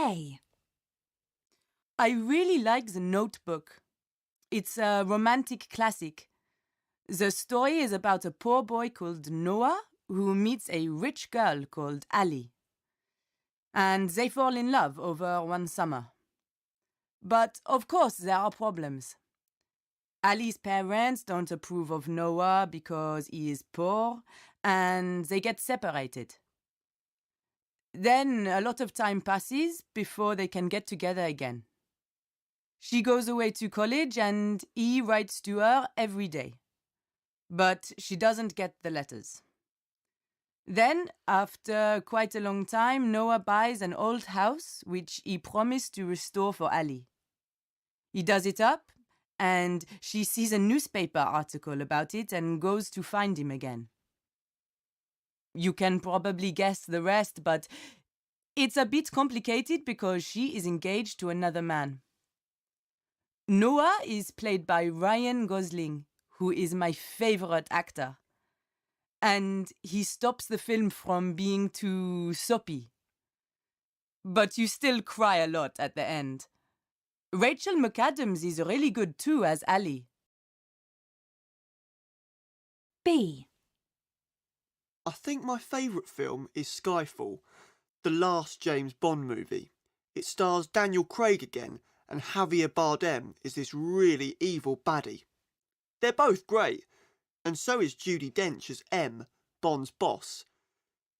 A. I really like The Notebook. It's a romantic classic. The story is about a poor boy called Noah who meets a rich girl called Ali. And they fall in love over one summer. But of course there are problems. Ali's parents don't approve of Noah because he is poor, and they get separated. Then a lot of time passes before they can get together again. She goes away to college and he writes to her every day. But she doesn't get the letters. Then, after quite a long time, Noah buys an old house which he promised to restore for Ali. He does it up, and she sees a newspaper article about it and goes to find him again. You can probably guess the rest, but it's a bit complicated because she is engaged to another man. Noah is played by Ryan Gosling, who is my favorite actor. And he stops the film from being too soppy. But you still cry a lot at the end. Rachel McAdams is really good too as Ali. B. I think my favourite film is Skyfall, the last James Bond movie. It stars Daniel Craig again, and Javier Bardem is this really evil baddie. They're both great, and so is Judi Dench as M, Bond's boss.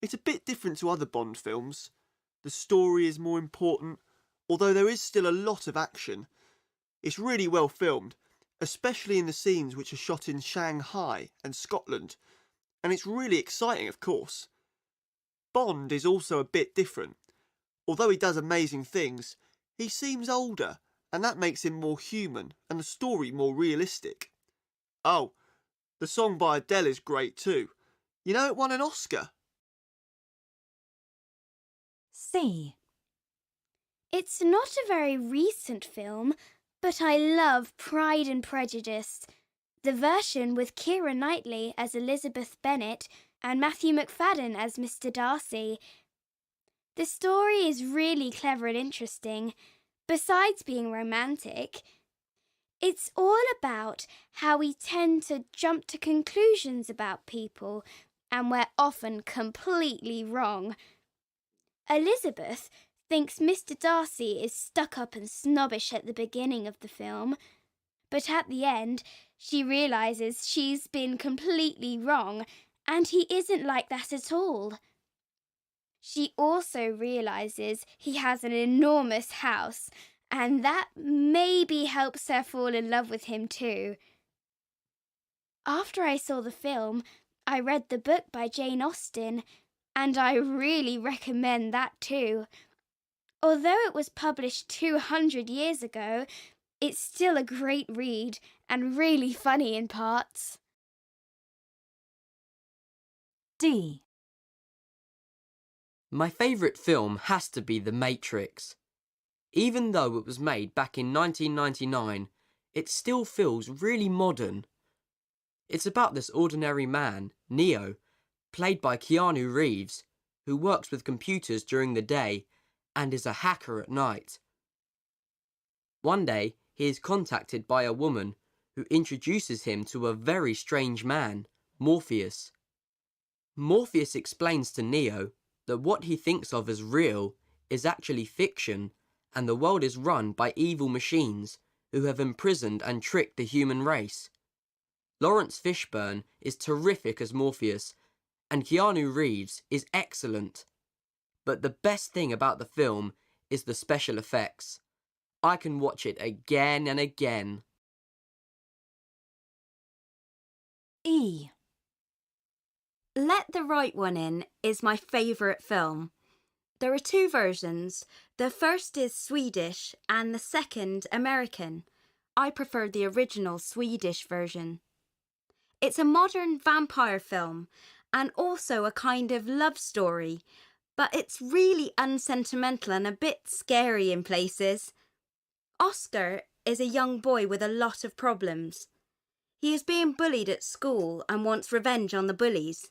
It's a bit different to other Bond films. The story is more important, although there is still a lot of action. It's really well filmed, especially in the scenes which are shot in Shanghai and Scotland, and it's really exciting, of course. Bond is also a bit different. Although he does amazing things, he seems older, and that makes him more human and the story more realistic. Oh, the song by Adele is great too. You know, it won an Oscar. C. It's not a very recent film, but I love Pride and Prejudice. The version with Keira Knightley as Elizabeth Bennet and Matthew McFadden as Mr. Darcy. The story is really clever and interesting. Besides being romantic, it's all about how we tend to jump to conclusions about people, and we're often completely wrong. Elizabeth thinks Mr. Darcy is stuck up and snobbish at the beginning of the film, but at the end she realises she's been completely wrong and he isn't like that at all. She also realises he has an enormous house, and that maybe helps her fall in love with him too. After I saw the film, I read the book by Jane Austen, and I really recommend that too. Although it was published 200 years ago, it's still a great read and really funny in parts. D. My favourite film has to be The Matrix. Even though it was made back in 1999, it still feels really modern. It's about this ordinary man, Neo, played by Keanu Reeves, who works with computers during the day and is a hacker at night. One day, he is contacted by a woman who introduces him to a very strange man, Morpheus. Morpheus explains to Neo that what he thinks of as real is actually fiction, and the world is run by evil machines who have imprisoned and tricked the human race. Lawrence Fishburne is terrific as Morpheus, and Keanu Reeves is excellent. But the best thing about the film is the special effects. I can watch it again and again. E. Let the Right One In is my favourite film. There are two versions. The first is Swedish and the second American. I prefer the original Swedish version. It's a modern vampire film and also a kind of love story, but it's really unsentimental and a bit scary in places. Oscar is a young boy with a lot of problems. He is being bullied at school and wants revenge on the bullies.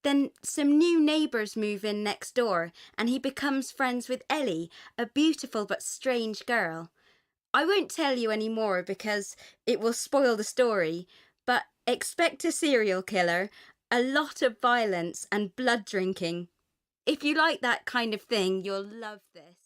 Then some new neighbours move in next door and he becomes friends with Ellie, a beautiful but strange girl. I won't tell you any more because it will spoil the story, but expect a serial killer, a lot of violence and blood drinking. If you like that kind of thing, you'll love this.